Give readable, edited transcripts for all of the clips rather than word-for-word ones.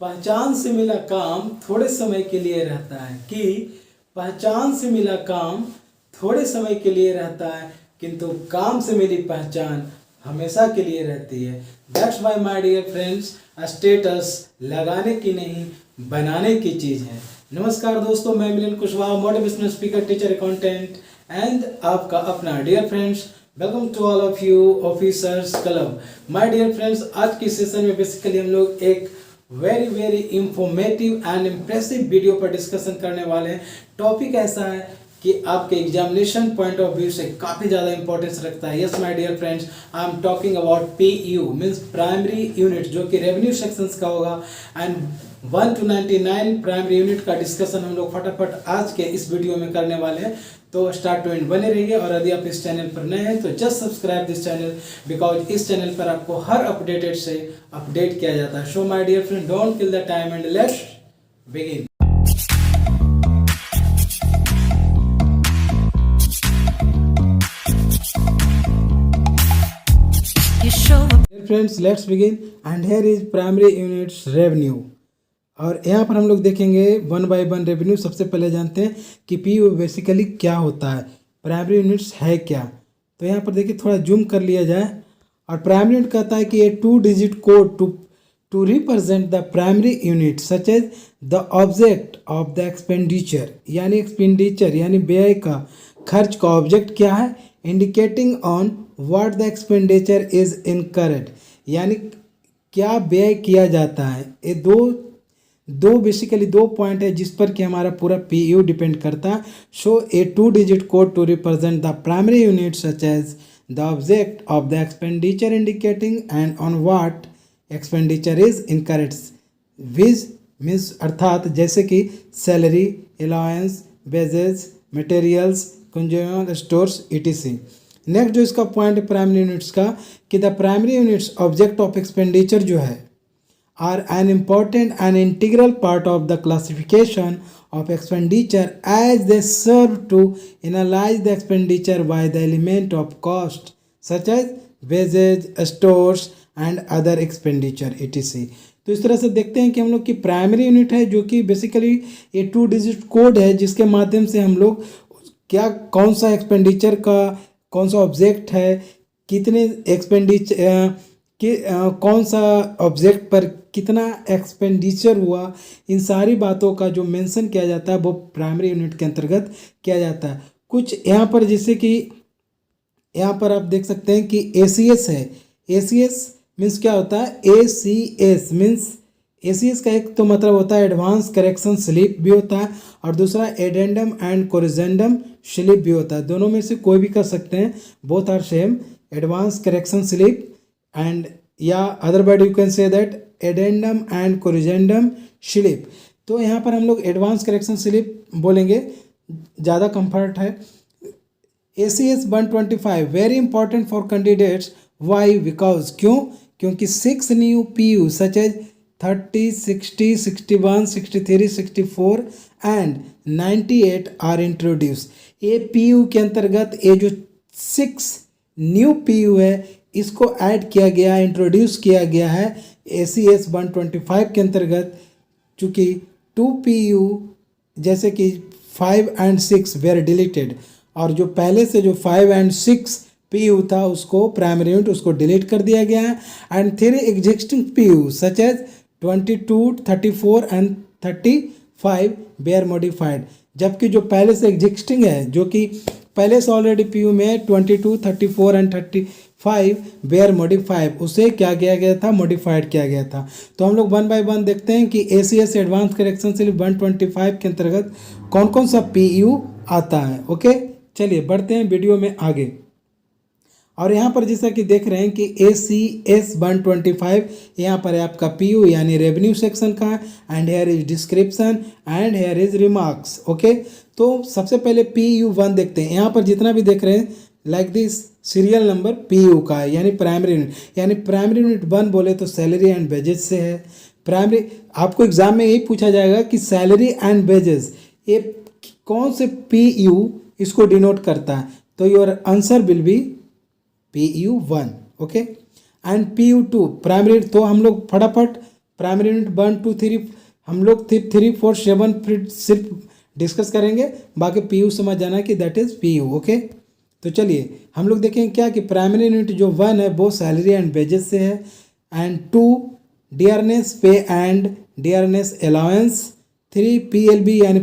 पहचान से मिला काम थोड़े समय के लिए रहता है पहचान से मिला काम थोड़े समय के लिए रहता है, किंतु काम से मिली पहचान हमेशा के लिए रहती है। That's why my dear friends, status लगाने की नहीं बनाने की चीज़ है। नमस्कार दोस्तों, मैं Milan Kushwaha, motivational speaker, teacher, accountant and आपका अपना dear friends. Welcome to all of you officers club. My dear friends, आज की सेशन में बेसिकली हम लोग एक very informative and impressive video पर डिस्कशन करने वाले हैं। टॉपिक ऐसा है कि आपके एग्जामिनेशन पॉइंट ऑफ व्यू से काफ़ी ज़्यादा इंपॉर्टेंस रखता है। Yes my dear friends, I am talking about PU means primary unit, जो कि रेवेन्यू सेक्शंस का होगा। एंड 1 to 99 प्राइमरी यूनिट का डिस्कशन हम लोग फटाफट आज के इस वीडियो में करने वाले हैं, तो स्टार्ट टू एंड बने रहिए। और यदि आप इस चैनल पर नए हैं तो just subscribe this channel, because इस चैनल पर आपको हर अपडेटेड से अपडेट किया जाता है। So my dear friend, don't kill the time and let's begin. Friends, let's begin and here is primary units revenue. और यहाँ पर हम लोग देखेंगे वन बाय वन रेवेन्यू। सबसे पहले जानते हैं कि PU बेसिकली क्या होता है, प्राइमरी यूनिट्स है क्या। तो यहाँ पर देखिए, थोड़ा जूम कर लिया जाए। और प्राइमरी यूनिट कहता है कि ये 2 digit code to represent the primary unit such as the object of the expenditure, यानी एक्सपेंडिचर यानी व्यय का, खर्च का ऑब्जेक्ट क्या है, indicating on what the expenditure is incurred, यानी क्या व्यय किया जाता है। ये दो बेसिकली दो पॉइंट है जिस पर कि हमारा पूरा PU डिपेंड करता है। So a 2 digit code to represent the primary unit such as the object of the expenditure indicating and on what expenditure is incurred, which means अर्थात जैसे कि salary, allowance, wages, materials, consumer stores etc। Next जो इसका point है primary units का, कि the primary units object of expenditure जो है are an important and integral part of the classification of expenditure as they serve to analyze the expenditure by the element of cost such as wages, stores and other expenditure etc। तो इस तरह से देखते हैं कि हम लोग की प्राइमरी यूनिट है, जो कि बेसिकली ये 2 डिजिट कोड है जिसके माध्यम से हम लोग क्या, कौन सा एक्सपेंडिचर का कौन सा ऑब्जेक्ट है, कितने एक्सपेंडिचर कि कौन सा ऑब्जेक्ट पर कितना एक्सपेंडिचर हुआ, इन सारी बातों का जो मेंशन किया जाता है वो प्राइमरी यूनिट के अंतर्गत किया जाता है। कुछ यहाँ पर जैसे कि यहाँ पर आप देख सकते हैं कि ACS है। ACS मीन्स क्या होता है, ACS मीन्स ACS का एक तो मतलब होता है एडवांस करेक्शन स्लिप भी होता है, और दूसरा एडेंडम एंड कोरिजेंडम स्लिप भी होता है। दोनों में से कोई भी कर सकते हैं, both are same, advance correction slip and या other word you can say that addendum and corrigendum slip. तो यहाँ पर हम लोग एडवांस करेक्शन स्लिप बोलेंगे, ज़्यादा कंफर्ट है। ACS 125 very important for candidates, why, because क्योंकि 6 new PU such as 30, 60, 61, 63, 64 and 98 are introduce. ये PU के अंतर्गत ये जो 6 न्यू PU है इसको ऐड किया गया, इंट्रोड्यूस किया गया है ACS 125 के अंतर्गत। चूँकि 2 PU जैसे कि 5 and 6 वेर डिलीटेड, और जो पहले से जो 5 and 6 PU था उसको प्राइमरी यूनिट उसको डिलीट कर दिया गया है। And 3 existing PU such as 22, 34 and 35 were modified, जबकि जो पहले से एग्जिस्टिंग है, जो कि पहले से ऑलरेडी PU में 22, 34 एंड 35 वेयर मॉडिफाइड, उसे क्या किया गया था, मॉडिफाइड किया गया था। तो हम लोग 1 बाय 1 देखते हैं कि ACS एडवांस करेक्शन स्लिप 125 के अंतर्गत कौन कौन सा PU आता है। ओके, चलिए बढ़ते हैं वीडियो में आगे। और यहाँ पर जैसा कि देख रहे हैं कि ACS 125 यहाँ पर है आपका PU यानी रेवेन्यू सेक्शन का, and here is description and here is remarks. Okay, तो सबसे पहले PU 1 देखते हैं। यहाँ पर जितना भी देख रहे हैं like this serial number PU का है, यानी प्राइमरी यूनिट, यानी प्राइमरी यूनिट 1 बोले तो सैलरी एंड वेजेस से है। प्राइमरी आपको एग्जाम में यही पूछा जाएगा कि सैलरी एंड वेजेस ये कौन से PU इसको डिनोट करता है, तो your answer will be PU 1। Okay, and PU 2 primary. तो हम लोग फटाफट प्राइमरी यूनिट 1 2 3 हम लोग 3 4 7 फिर सिर्फ डिस्कस करेंगे, बाकी पीयू समझ जाना कि दैट इज़ पीयू। ओके, तो चलिए हम लोग देखेंगे क्या कि प्राइमरी यूनिट जो 1 है वो सैलरी एंड वेजेस से है, and 2 dearness pay and dearness allowance, 3 PLB यानी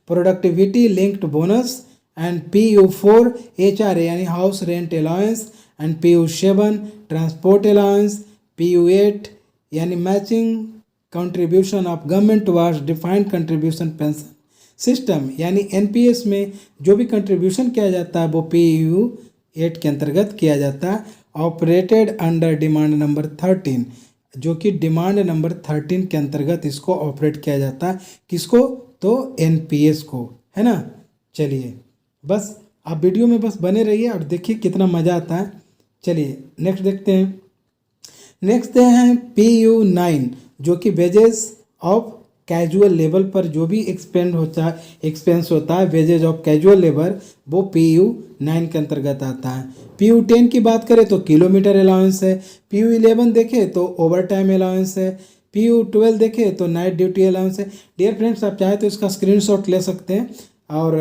productivity linked bonus, and PU4 HRA यानी house rent allowance, and PU7 transport allowance, PU8 यानी matching contribution of government towards defined contribution pension system, यानी NPS में जो भी contribution किया जाता है वो PU8 के अंतर्गत किया जाता है, ऑपरेटेड अंडर डिमांड नंबर 13, जो कि डिमांड नंबर 13 के अंतर्गत इसको ऑपरेट किया जाता है। किसको? तो एनपीएस को, है ना। चलिए बस आप वीडियो में बस बने रहिए और देखिए कितना मज़ा आता है। चलिए नेक्स्ट देखते हैं। नेक्स्ट हैं PU9, जो कि वेजेस ऑफ कैजुअल लेबर पर जो भी एक्सपेंस होता है वेजेज ऑफ कैजुअल लेबर, वो PU9 के अंतर्गत आता है। PU10 की बात करें तो किलोमीटर अलाउंस है, PU11 देखें तो ओवर टाइम अलाउंस है, PU12 देखें तो नाइट ड्यूटी अलाउंस है। डियर फ्रेंड्स, आप चाहे तो इसका स्क्रीनशॉट ले सकते हैं और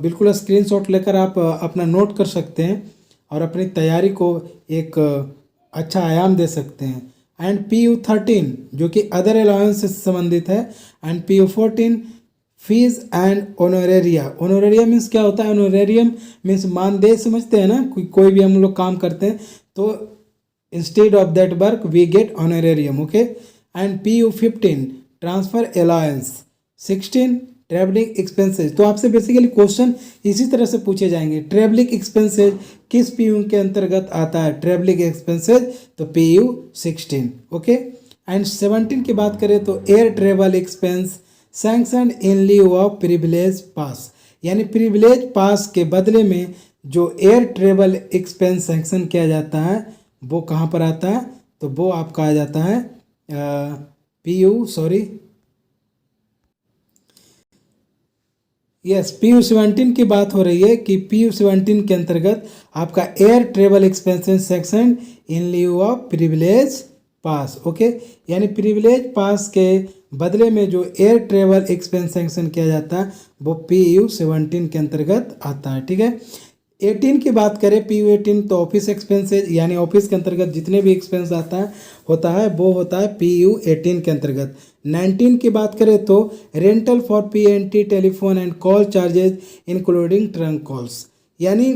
बिल्कुल स्क्रीनशॉट लेकर आप अपना नोट कर सकते हैं और अपनी तैयारी को एक अच्छा आयाम दे सकते हैं। एंड PU13 जो कि अदर अलाउंस से संबंधित है, and PU14 fees and honoraria. Honoraria means क्या होता है? ऑनोरेरियम मीन्स मानदेय, समझते हैं ना, कोई भी हम लोग काम करते हैं तो instead of that work we get honorarium. Okay, and PU15 transfer allowance, 16 travelling expenses. तो आपसे बेसिकली क्वेश्चन इसी तरह से पूछे जाएंगे, ट्रैवलिंग एक्सपेंसेज किस PU के अंतर्गत आता है? ट्रैवलिंग एक्सपेंसेज तो PU16। ओके, एंड 17 की बात करें तो air travel expense sanction in leave of privilege पास, यानी प्रिविलेज पास के बदले में जो एयर ट्रेवल एक्सपेंस सैंक्शन किया जाता है वो कहाँ पर आता है? तो वो आपका आ जाता है PU17 की बात हो रही है कि PU17 के अंतर्गत आपका air travel expenses section in leave of privilege pass. Okay, यानी प्रिविलेज पास के बदले में जो एयर ट्रेवल एक्सपेंस सेक्शन किया जाता है वो PU17 के अंतर्गत आता है। ठीक है, 18 की बात करें PU18 तो ऑफिस एक्सपेंसेज, यानी ऑफिस के अंतर्गत जितने भी एक्सपेंस होता है वो होता है PU18 के अंतर्गत। 19 की बात करें तो rental for PNT telephone and call charges including trunk calls, यानी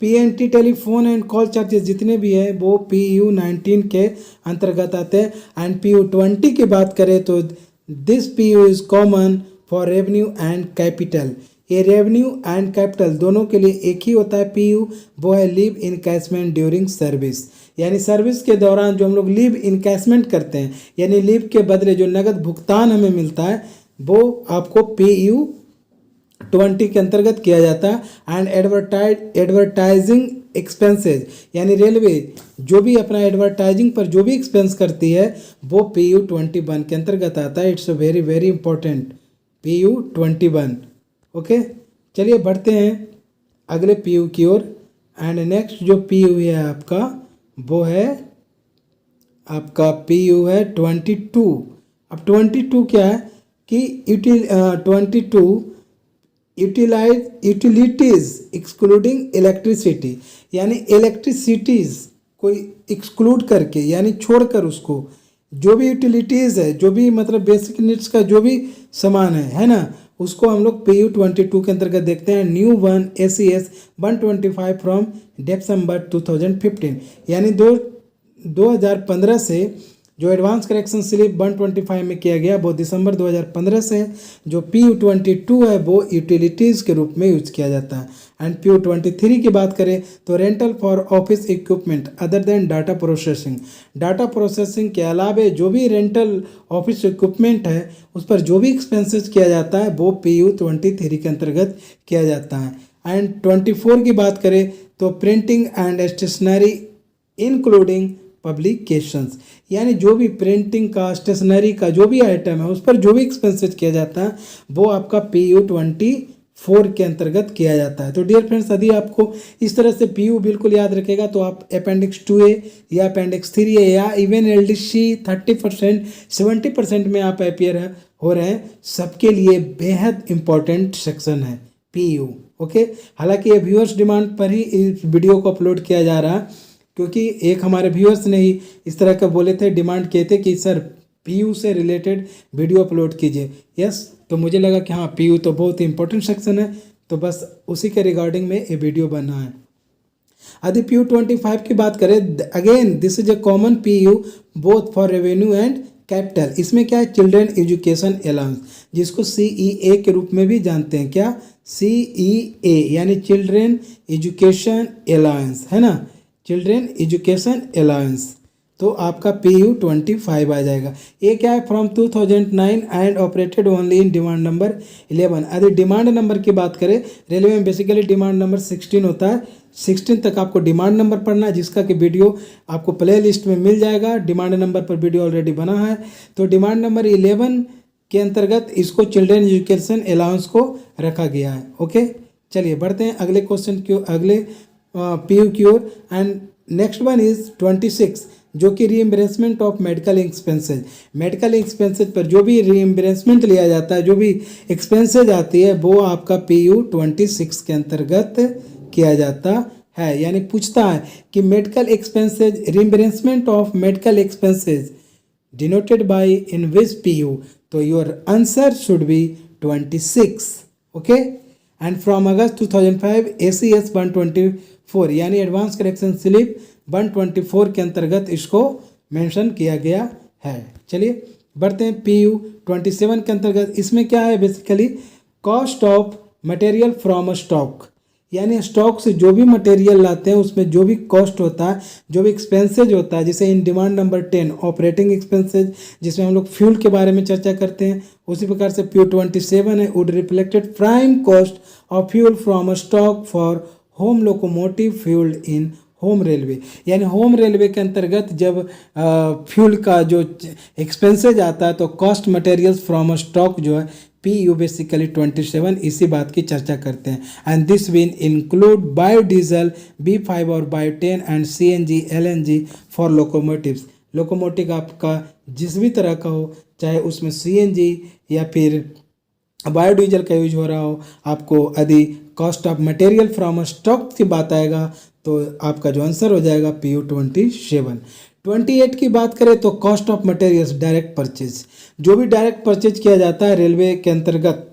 PNT telephone and call charges जितने भी है वो PU19 के अंतर्गत आते हैं। एंड PU20 की बात करें तो this PU is common for revenue and capital. ये रेवेन्यू एंड कैपिटल दोनों के लिए एक ही होता है PU, वो है लीव इनकैशमेंट ड्यूरिंग सर्विस, यानी सर्विस के दौरान जो हम लोग लीव इनकैशमेंट करते हैं, यानी लीव के बदले जो नगद भुगतान हमें मिलता है वो आपको PU20 के अंतर्गत किया जाता है। एंड एडवर्टाइजिंग एक्सपेंसेज, यानी रेलवे जो भी अपना एडवर्टाइजिंग पर जो भी एक्सपेंस करती है वो PU21 के अंतर्गत आता है। It's a very very important PU21। Okay, चलिए बढ़ते हैं अगले PU की ओर। एंड नेक्स्ट जो PU है आपका वो है आपका PU है 22। अब 22 क्या है कि 22 यूटिलिटीज़ एक्सक्लूडिंग इलेक्ट्रिसिटी, यानी इलेक्ट्रिसिटीज़ को एक्सक्लूड करके, यानी छोड़कर उसको जो भी यूटिलिटीज़ है, जो भी मतलब बेसिक नीड्स का जो भी सामान है ना, उसको हम लोग PU22 के अंतर्गत देखते हैं। न्यू 1 ACS 125 फ्रॉम December 2015, यानी 2015 से जो एडवांस करेक्शन स्लिप 125 में किया गया वो दिसंबर 2015 से जो PU22 है वो यूटिलिटीज़ के रूप में यूज किया जाता है। एंड PU23 की बात करें तो rental for office equipment other than data processing, data processing के अलावे जो भी रेंटल ऑफिस इक्विपमेंट है उस पर जो भी एक्सपेंसेस किया जाता है वो PU23 के अंतर्गत किया जाता है। एंड 24 की बात करें तो printing and stationery including publications, यानी जो भी प्रिंटिंग का, स्टेशनरी का जो भी आइटम है उस पर जो भी एक्सपेंसेस किया जाता है वो आपका PU24 4 के अंतर्गत किया जाता है। तो डियर फ्रेंड्स, यदि आपको इस तरह से पीयू बिल्कुल याद रखेगा तो आप अपेंडिक्स 2A या अपेंडिक्स 3A या इवन LDC 30% 70% में आप अपियर हो रहे हैं, सबके लिए बेहद इंपॉर्टेंट सेक्शन है पीयू। ओके, हालांकि ये व्यूअर्स डिमांड पर ही इस वीडियो को अपलोड किया जा रहा है, क्योंकि एक हमारे व्यूअर्स ने ही इस तरह का बोले थे, डिमांड किए थे कि सर पीयू से रिलेटेड वीडियो अपलोड कीजिए। यस, तो मुझे लगा कि हाँ, पीयू तो बहुत ही इंपॉर्टेंट सेक्शन है, तो बस उसी के रिगार्डिंग में ये वीडियो बना है। यदि पीयू 25 की बात करें, again this is a common PU both for revenue and capital. इसमें क्या है, चिल्ड्रन एजुकेशन अलाउंस, जिसको CEA के रूप में भी जानते हैं। क्या, CEA यानी चिल्ड्रन एजुकेशन अलाउंस, है ना, चिल्ड्रन एजुकेशन अलाउंस। तो आपका PU 25 आ जाएगा। ये क्या है, from 2009 and operated only in demand number 11। यदि डिमांड नंबर की बात करें, रेलवे में बेसिकली डिमांड नंबर 16 होता है। 16 तक आपको डिमांड नंबर पढ़ना है, जिसका कि वीडियो आपको प्ले लिस्ट में मिल जाएगा। डिमांड नंबर पर वीडियो ऑलरेडी बना है। तो डिमांड नंबर 11 के अंतर्गत इसको चिल्ड्रन एजुकेशन अलाउंस को रखा गया है। ओके, चलिए बढ़ते हैं अगले क्वेश्चन की, अगले PU की ओर। एंड नेक्स्ट वन इज 26, जो कि reimbursement of medical expenses. Medical expenses पर जो भी रीइम्बर्समेंट लिया जाता है, जो भी एक्सपेंसेज आती है, वो आपका PU 26 के अंतर्गत किया जाता है। यानी पूछता है कि medical expenses, reimbursement of medical expenses denoted by in which PU, तो your answer should be 26। Okay, and from August 2005 ACS 124 यानी एडवांस करेक्शन स्लिप 124 के अंतर्गत इसको मेंशन किया गया है। चलिए बढ़ते हैं PU 27 के अंतर्गत। इसमें क्या है, basically cost of material from stock, यानी स्टॉक से जो भी मटेरियल लाते हैं उसमें जो भी कॉस्ट होता है, जो भी एक्सपेंसेज होता है, जैसे in demand number 10 operating expenses, जिसमें हम लोग फ्यूल के बारे में चर्चा करते हैं, उसी प्रकार से PU 27 है, would reflected prime cost of fuel from stock for home locomotive fuel in home railway. यानी होम रेलवे के अंतर्गत जब फ्यूल का जो एक्सपेंसेज आता है, तो कॉस्ट मटेरियल्स फ्रॉम स्टॉक जो है PU बेसिकली 27 इसी बात की चर्चा करते हैं। And this will include biodiesel B5 और बायो10 and CNG LNG for locomotives. Locomotive आपका जिस भी तरह का हो, चाहे उसमें CNG या फिर बायोडीजल का यूज हो रहा हो, आपको यदि cost of material from stock की बात आएगा तो आपका जो आंसर हो जाएगा PU 27। 28 की बात करें तो cost of materials direct purchase, जो भी डायरेक्ट परचेज किया जाता है रेलवे के अंतर्गत,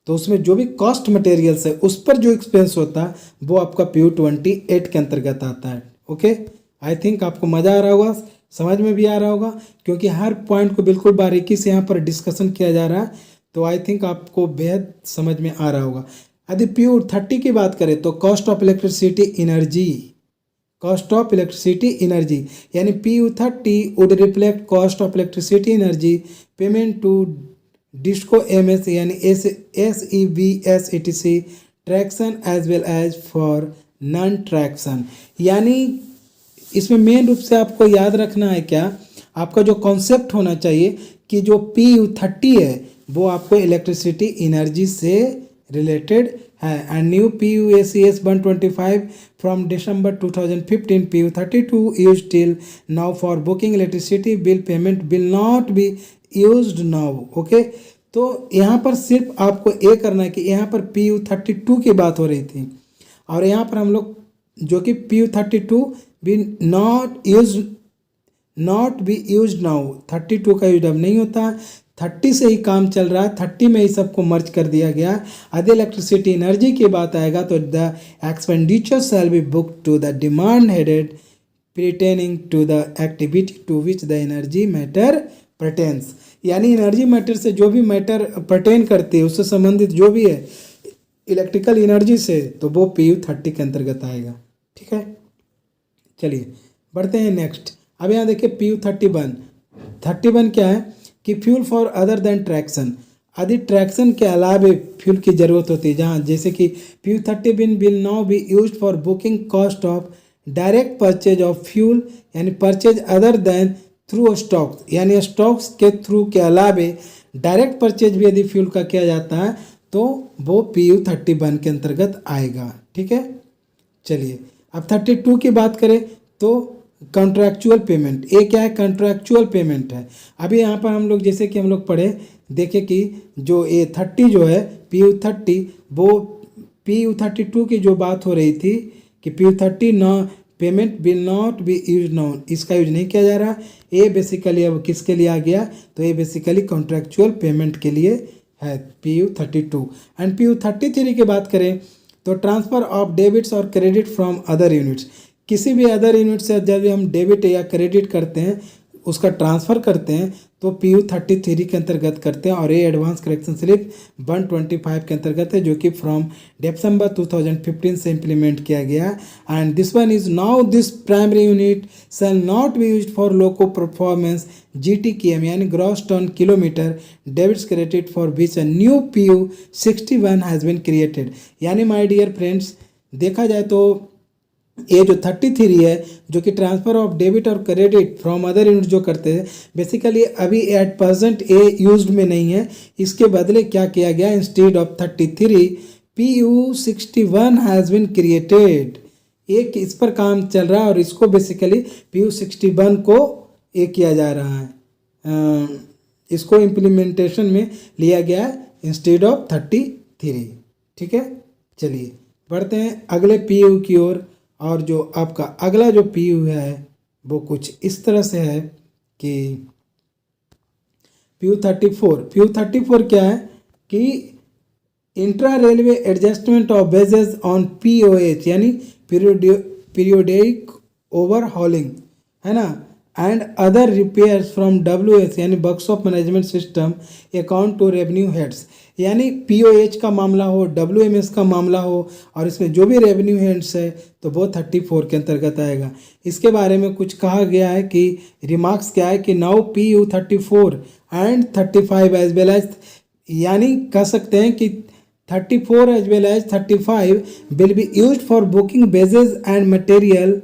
तो उसमें जो भी कॉस्ट मटेरियल्स है उस पर जो एक्सपेंस होता है वो आपका PU 28 के अंतर्गत आता है। ओके, आई थिंक आपको मज़ा आ रहा होगा, समझ में भी आ रहा होगा, क्योंकि हर पॉइंट को बिल्कुल बारीकी से यहाँ पर डिस्कशन किया जा रहा है, तो आई थिंक आपको बेहद समझ में आ रहा होगा। यदि PU 30 की बात करें तो cost of electricity energy, cost of electricity energy यानी PU 30 would reflect cost of electricity energy payment to discom MS यानी SEBS etc traction as well as for non traction. यानी इसमें मेन रूप से आपको याद रखना है, क्या आपका जो कॉन्सेप्ट होना चाहिए कि जो PU 30 है वो आपको इलेक्ट्रिसिटी एनर्जी से रिलेटेड है। And new PU ACS 125 from December 2015 PU 32 use till now for booking electricity bill payment will not be used now. Okay, तो यहाँ पर सिर्फ आपको ये करना है कि यहाँ पर PU 32 की बात हो रही थी, और यहाँ पर हम लोग जो कि PU 32 will not be used now, 32 का यूज अब नहीं होता, 30 से ही काम चल रहा है, 30 में ही सबको मर्ज कर दिया गया। यदि इलेक्ट्रिसिटी एनर्जी की बात आएगा तो the expenditure shall be book to the demand headed pertaining to the activity to which the energy matter pertains। यानी एनर्जी मैटर से जो भी मैटर पर्टेन करती है, उससे संबंधित जो भी है इलेक्ट्रिकल एनर्जी से, तो वो PU 30 के अंतर्गत आएगा। ठीक है, चलिए बढ़ते हैं नेक्स्ट। अब यहाँ देखिए PU 31 क्या है कि fuel for other than traction. यदि ट्रैक्शन के अलावा फ्यूल की ज़रूरत होती है, जहाँ जैसे कि PU 30 will now be used for booking cost of direct purchase of fuel, यानी purchase other than through stocks, यानी स्टॉक्स के थ्रू के अलावे डायरेक्ट परचेज भी यदि फ्यूल का किया जाता है तो वो PU 31 के अंतर्गत आएगा। ठीक है, चलिए अब 32 की बात करें तो कॉन्ट्रैक्चुअल पेमेंट, ये क्या है? कॉन्ट्रैक्चुअल पेमेंट है। अभी यहाँ पर हम लोग जैसे कि हम लोग पढ़े, देखें कि जो ये 30 जो है PU 30, वो PU 32 की जो बात हो रही थी कि PU 30 न payment will not be use now, इसका यूज नहीं किया जा रहा। ये बेसिकली अब किसके लिए आ गया? तो ये बेसिकली कॉन्ट्रैक्चुअल पेमेंट के लिए है PU 32। एंड PU 33 की बात करें तो ट्रांसफ़र ऑफ डेबिट्स और क्रेडिट फ्रॉम अदर यूनिट्स, किसी भी अदर यूनिट से जब हम डेबिट या क्रेडिट करते हैं, उसका ट्रांसफ़र करते हैं, तो PU 33 के अंतर्गत करते हैं। और ये एडवांस करेक्शन स्लिप 125 के अंतर्गत है, जो कि फ्रॉम दिसंबर 2015 से इम्प्लीमेंट किया गया। And this one is now this primary unit shall not be used for loco performance GTKM यानी gross ton kilometre debits credit for which a new PU 61 has been created. यानी my dear friends, देखा जाए तो ये जो 33 है, जो कि ट्रांसफ़र ऑफ डेबिट और क्रेडिट फ्रॉम अदर यूनिट जो करते हैं, बेसिकली अभी एट प्रेजेंट ये यूज्ड में नहीं है। इसके बदले क्या किया गया? Instead of 33 PU 61 has been created. एक इस पर काम चल रहा है और इसको बेसिकली PU 61 को ये किया जा रहा है, इसको इम्प्लीमेंटेशन में लिया गया है इंस्टेड ऑफ 33। ठीक है, चलिए बढ़ते हैं अगले PU की ओर। और जो आपका अगला जो PU है वो कुछ इस तरह से है कि PU 34 क्या है कि intra railway adjustment of wages on POH यानी पीरियोडिक ओवरहॉलिंग, है ना, and other repairs from WS यानी workshop management system account to revenue heads. यानी POH का मामला हो, WMS का मामला हो, और इसमें जो भी रेवेन्यू हेड्स है तो वो 34 के अंतर्गत आएगा। इसके बारे में कुछ कहा गया है कि रिमार्क्स क्या है कि now PU 34 and 35 as well as, यानी कह सकते हैं कि 34 as well as 35 will be used for booking wages and material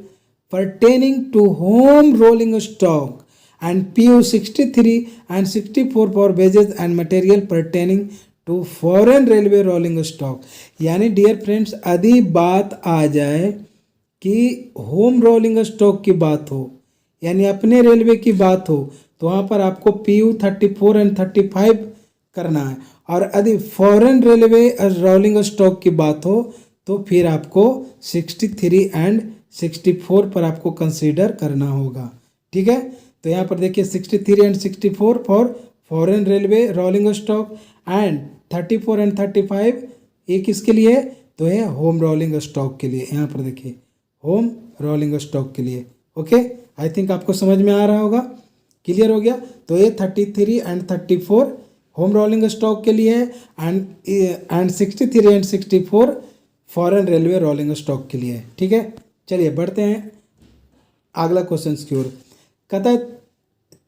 pertaining to home rolling stock, and PU 63 and 64 for wages and material pertaining to foreign railway rolling stock। यानी dear friends, यदि बात आ जाए कि home rolling stock की बात हो, यानी अपने रेलवे की बात हो, तो वहाँ पर आपको PU 34 एंड 35 करना है। और यदि फॉरेन रेलवे रोलिंग स्टॉक की बात हो तो फिर आपको 63 एंड 64 पर आपको कंसीडर करना होगा। ठीक है, तो यहाँ पर देखिए 63 and 64 for foreign railway rolling stock and 34 and 35 ये किसके लिए? तो ये होम रोलिंग स्टॉक के लिए। यहाँ पर देखिए होम रोलिंग स्टॉक के लिए। ओके, आई थिंक आपको समझ में आ रहा होगा, क्लियर हो गया। तो ये 33 एंड 34 होम रोलिंग स्टॉक के लिए है and 63 and 64 foreign railway rolling stock के लिए। ठीक है, चलिए बढ़ते हैं अगला क्वेश्चन की ओर। कहता है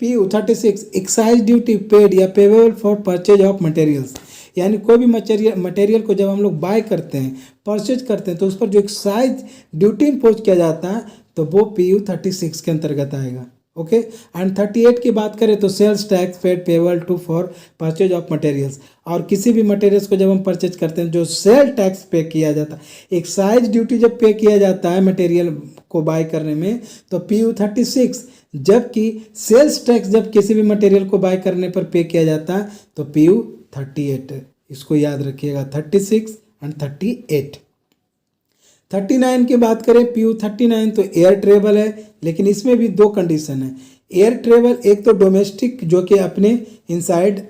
PU 36 एक्साइज ड्यूटी पेड या payable for purchase of materials. यानी कोई भी मटेरियल को जब हम लोग बाय करते हैं, परचेज करते हैं, तो उस पर जो एक्साइज ड्यूटी इम्पोज किया जाता है तो वो PU 36 के अंतर्गत आएगा। ओके, एंड 38 की बात करें तो sales tax paid payable to for purchase of materials. और किसी भी मटेरियल्स को जब हम परचेज करते हैं, जो सेल टैक्स पे किया जाता है, एक्साइज ड्यूटी जब पे किया जाता है मटेरियल को बाय करने में, तो PU 36, जबकि सेल्स टैक्स जब किसी भी मटेरियल को बाय करने पर पे किया जाता है तो PU 38। इसको याद रखिएगा, 36 एंड 38। 39 की बात करें, PU 39 तो एयर ट्रेवल है, लेकिन इसमें भी दो कंडीशन है। एयर ट्रेवल एक तो डोमेस्टिक जो कि अपने इनसाइड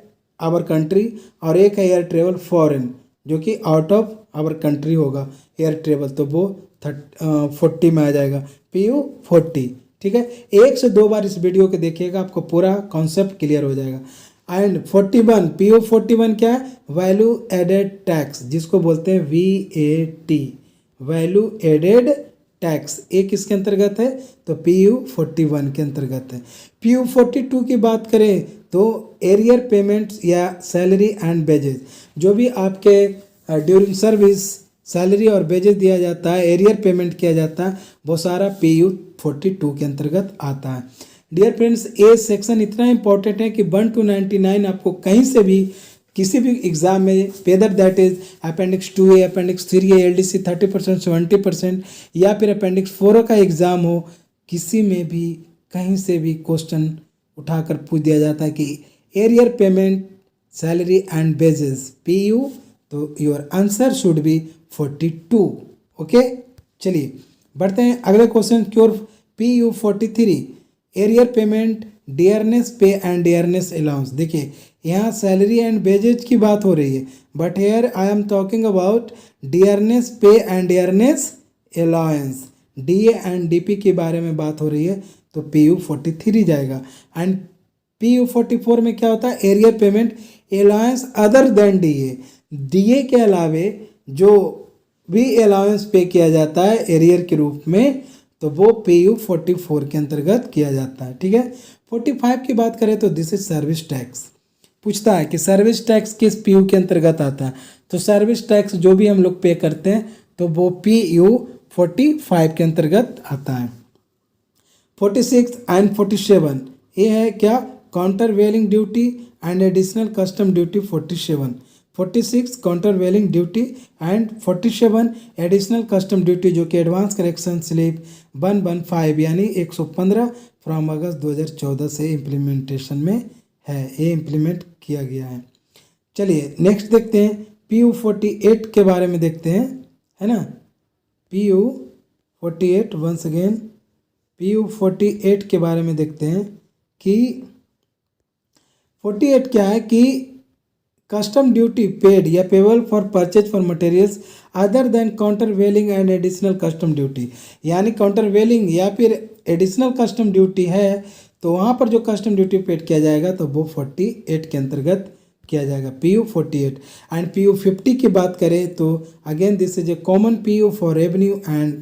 आवर कंट्री, और एक है एयर ट्रेवल फॉरेन जो कि आउट ऑफ आवर कंट्री होगा एयर ट्रेवल, तो वो 40 में आ जाएगा, PU 40। ठीक है, एक से दो बार इस वीडियो को देखिएगा, आपको पूरा कॉन्सेप्ट क्लियर हो जाएगा। एंड 41 PU 41 क्या है? वैल्यू एडेड टैक्स, जिसको बोलते हैं VAT, वैल्यू एडेड टैक्स। एक किसके अंतर्गत है? तो PU 41 के अंतर्गत है। PU 42 की बात करें तो एरियर पेमेंट्स या सैलरी एंड वेजेस, जो भी आपके ड्यूरिंग सर्विस सैलरी और वेजेस दिया जाता है, एरियर पेमेंट किया जाता है, वो सारा PU 42 के अंतर्गत आता है। डियर फ्रेंड्स, ये सेक्शन इतना इंपॉर्टेंट है कि 1 to 99 आपको कहीं से भी किसी भी एग्ज़ाम में whether that is appendix 2A, appendix 3A, LDC 30%, 70% या फिर अपेंडिक्स 4 का एग्ज़ाम हो, किसी में भी कहीं से भी क्वेश्चन उठाकर पूछ दिया जाता है कि arrear payment salary and wages PU, तो your answer should be 42। Okay, चलिए बढ़ते हैं अगले क्वेश्चन की ओर। PU 43 arrear payment dearness pay and dearness allowance. देखिए यहाँ सैलरी एंड वेजेज की बात हो रही है, but here I am talking about dearness pay and dearness allowance. DA and DP के बारे में बात हो रही है, तो PU 43 जाएगा। एंड PU 44 में क्या होता है, arrear payment allowance other than DA। DA के अलावे जो भी अलाउंस पे किया जाता है एरियर के रूप में, तो वो PU 44 के अंतर्गत किया जाता है। ठीक है, 45 की बात करें तो दिस इज सर्विस टैक्स। पूछता है कि सर्विस टैक्स किस PU के अंतर्गत आता है, तो सर्विस टैक्स जो भी हम लोग पे करते हैं तो वो PU 45 के अंतर्गत आता है। 46 एंड 47 ये है क्या, countervailing duty and additional custom duty. 46 countervailing duty and 47 additional custom duty, जो कि एडवांस करेक्शन स्लिप 115 यानी 115 फ्रॉम अगस्त 2014 से इम्प्लीमेंटेशन में है, ये इम्प्लीमेंट किया गया है। चलिए नेक्स्ट देखते हैं, PU 48 के बारे में देखते हैं, है ना। PU 48 वंस अगेन PU 48 के बारे में देखते हैं कि 48 क्या है कि कस्टम ड्यूटी पेड या payable for purchase for materials other than countervailing and additional custom duty. यानी काउंटर वेलिंग या फिर एडिशनल कस्टम ड्यूटी है तो वहाँ पर जो कस्टम ड्यूटी पेड किया जाएगा तो वो 48 के अंतर्गत किया जाएगा, PU 48। एंड PU 50 की बात करें तो again this is a common PU for revenue and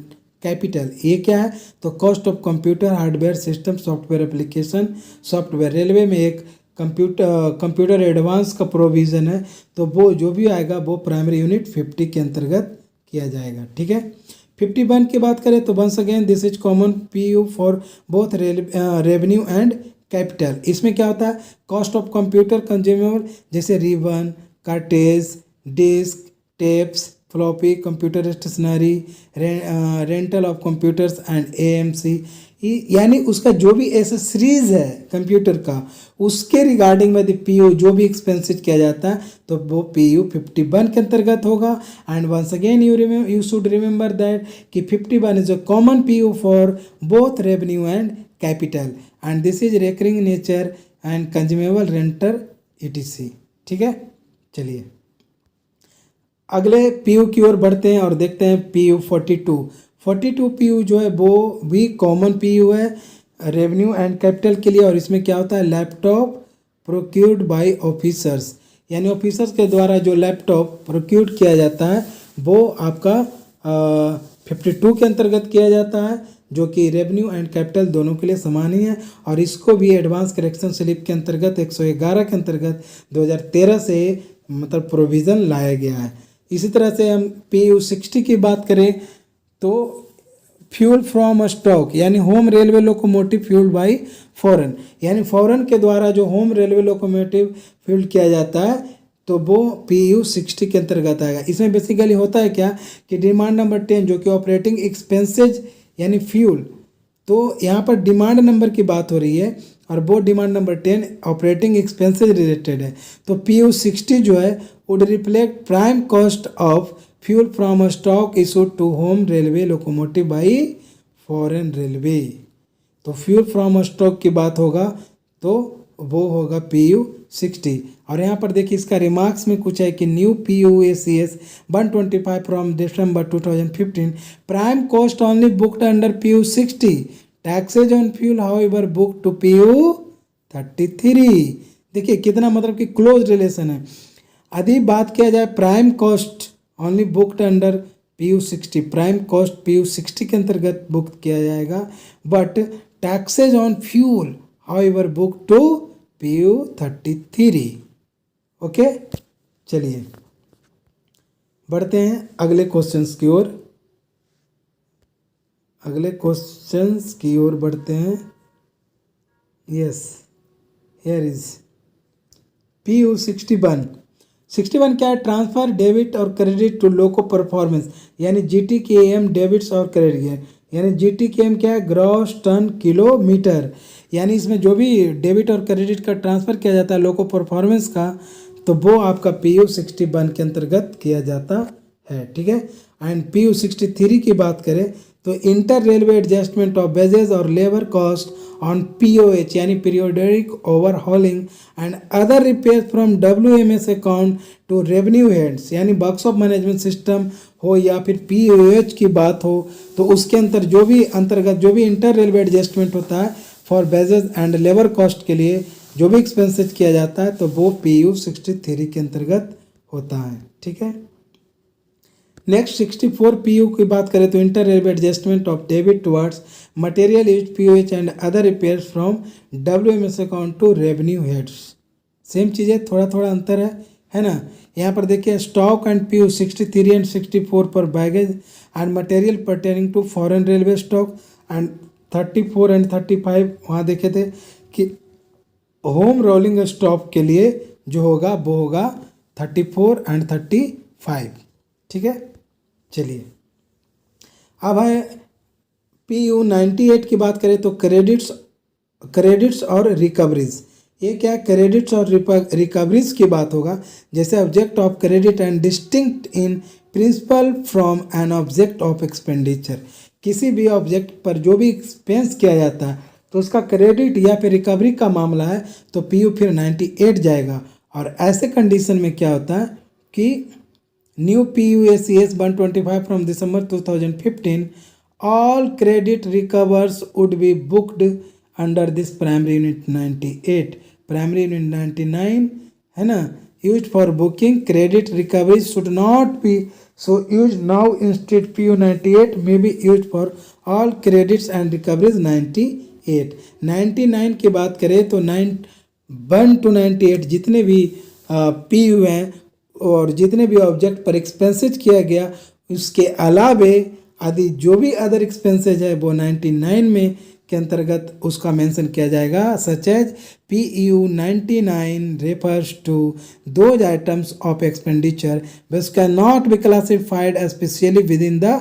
capital. ये क्या है, तो cost of computer hardware system software application software. Railway में एक कंप्यूटर एडवांस का प्रोविज़न है, तो वो जो भी आएगा वो प्राइमरी यूनिट 50 के अंतर्गत किया जाएगा। ठीक है, 51 की बात करें तो once again this is common PU for both revenue and capital. इसमें क्या होता है, कॉस्ट ऑफ कंप्यूटर कंज्यूमेबल जैसे ribbon, cartridge, disc, tapes, floppy, computer stationery, rental of computers and AMC, यानी उसका जो भी एसेसरीज है कंप्यूटर का उसके रिगार्डिंग में PU जो भी एक्सपेंसिव किया जाता है तो वो PU 51 के अंतर्गत होगा। And once again you should remember that कि 51 is a common PU for both revenue and capital and this is recurring nature and consumable renter ETC। ठीक है, चलिए अगले PU की ओर बढ़ते हैं और देखते हैं PU 42 PU जो है वो भी कॉमन PU है रेवेन्यू एंड कैपिटल के लिए। और इसमें क्या होता है, लैपटॉप प्रोक्यूर्ड बाय ऑफिसर्स, यानी ऑफिसर्स के द्वारा जो लैपटॉप प्रोक्यूर्ड किया जाता है वो आपका 52 के अंतर्गत किया जाता है, जो कि रेवेन्यू एंड कैपिटल दोनों के लिए समान ही है। और इसको भी एडवांस करेक्शन स्लिप के अंतर्गत 111 के अंतर्गत 2013 से मतलब प्रोविज़न लाया गया है। इसी तरह से हम PU 60 की बात करें तो फ्यूल फ्रॉम स्टॉक, यानी home railway locomotive fuelled bye foreign, यानी फॉरेन के द्वारा जो होम रेलवे लोकोमोटिव फ्यूल्ड किया जाता है तो वो PU 60 के अंतर्गत आएगा। इसमें बेसिकली होता है क्या कि डिमांड नंबर 10 जो कि ऑपरेटिंग एक्सपेंसेज यानी फ्यूल, तो यहाँ पर डिमांड नंबर की बात हो रही है और वो demand number 10 operating expenses related है। तो PU 60 जो है would reflect prime cost of fuel from stock issued to home railway locomotive by foreign railway. तो फ्यूल फ्रॉम स्टॉक की बात होगा तो वो होगा PU 60। और यहाँ पर देखिए इसका रिमार्क्स में कुछ है कि new PUACS 125 from December 2015 prime cost only booked under PU 60, taxes on fuel however book to PU 33। देखिए कितना मतलब कि क्लोज रिलेशन है। यदि बात किया जाए prime cost only booked under PU 60, prime cost PU 60 के अंतर्गत बुक किया जाएगा, but taxes on fuel however book to PU 33। Okay, चलिए बढ़ते हैं अगले क्वेश्चंस की ओर। बढ़ते हैं। यस, हियर इज PU 61 61 क्या है, ट्रांसफर डेबिट और क्रेडिट टू लोको परफॉर्मेंस, यानी GTKM डेबिट्स और क्रेडिट, यानी GTKM क्या है, ग्रॉस टन किलोमीटर, यानी इसमें जो भी डेबिट और क्रेडिट का ट्रांसफ़र किया जाता है लोको परफॉर्मेंस का, तो वो आपका PU 61 के अंतर्गत किया जाता है, ठीक है। एंड PU 63 की बात करें तो inter railway adjustment of wages और लेबर कॉस्ट ऑन POH यानी periodic overhauling and other repair from WMS account to revenue heads, यानी बॉक्स ऑफ मैनेजमेंट सिस्टम हो या फिर POH की बात हो, तो उसके अंतर्गत जो भी इंटर रेलवे एडजस्टमेंट होता है for wages and labour cost के लिए जो भी एक्सपेंसेस किया जाता है तो वो PU 63 के अंतर्गत होता है, ठीक है। नेक्स्ट 64 PU की बात करें तो inter railway adjustment of debit towards material use POH and other repairs from WMS account to revenue heads. Same चीज़ें, थोड़ा थोड़ा अंतर है ना। यहाँ पर देखिए स्टॉक एंड PU 63 एंड 64 पर baggage and material pertaining to foreign railway stock, and 34 and 35 वहाँ देखे थे कि होम रोलिंग स्टॉक के लिए जो होगा वो होगा 34 एंड 35, ठीक है। चलिए अब है PU 98 की बात करें तो क्रेडिट्स और रिकवरीज। ये क्या है, क्रेडिट्स और रिकवरीज की बात होगा, जैसे object of credit and distinct in principle from an object of expenditure. किसी भी ऑब्जेक्ट पर जो भी एक्सपेंस किया जाता है तो उसका क्रेडिट या फिर रिकवरी का मामला है तो PU फिर 98 जाएगा। और ऐसे कंडीशन में क्या होता है कि new PUACS 125 from December 2015 all credit recovers would be booked under this primary unit 98, primary unit 99 है ना, used for booking credit recovery should not be so used now, instead PU 98 may be used for all credits and recoveries 98। 99 की बात करें तो 1 to 98 जितने भी PU हैं और जितने भी ऑब्जेक्ट पर एक्सपेंसेज किया गया उसके अलावे आदि जो भी अदर एक्सपेंसेज है वो 99 में के अंतर्गत उसका मेंशन किया जाएगा। Such as PU 99 refers to those items of expenditure which cannot be classified especially within the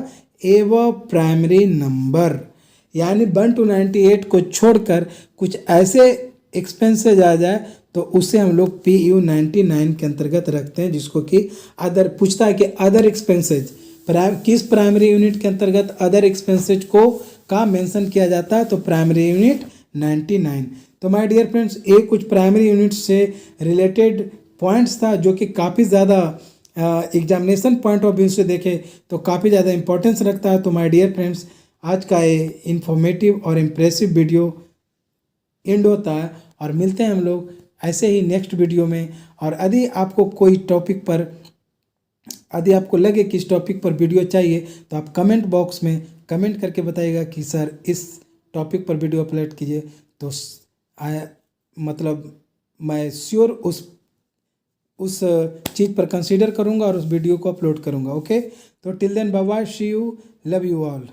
above primary number, यानी 1 to 98 को छोड़कर कुछ ऐसे एक्सपेंसेज आ जाए तो उसे हम लोग PU 99 के अंतर्गत रखते हैं, जिसको कि अदर पूछता है कि अदर एक्सपेंसेज किस प्राइमरी यूनिट के अंतर्गत अदर एक्सपेंसेज को का मेंशन किया जाता है, तो प्राइमरी यूनिट 99। तो माय डियर फ्रेंड्स, ये कुछ प्राइमरी यूनिट से रिलेटेड पॉइंट्स था जो कि काफ़ी ज़्यादा एग्जामिनेशन पॉइंट ऑफ व्यू से देखे तो काफ़ी ज़्यादा इंपॉर्टेंस रखता है। तो माय डियर फ्रेंड्स, आज का ये इंफॉर्मेटिव और इम्प्रेसिव वीडियो एंड होता है और मिलते हैं हम लोग ऐसे ही नेक्स्ट वीडियो में। और यदि आपको कोई टॉपिक पर यदि आपको लगे कि इस टॉपिक पर वीडियो चाहिए तो आप कमेंट बॉक्स में कमेंट करके बताइएगा कि सर इस टॉपिक पर वीडियो अपलोड कीजिए, तो मतलब मैं श्योर उस चीज़ पर कंसीडर करूँगा और उस वीडियो को अपलोड करूँगा। ओके, तो till then bye bye, see you, love you all.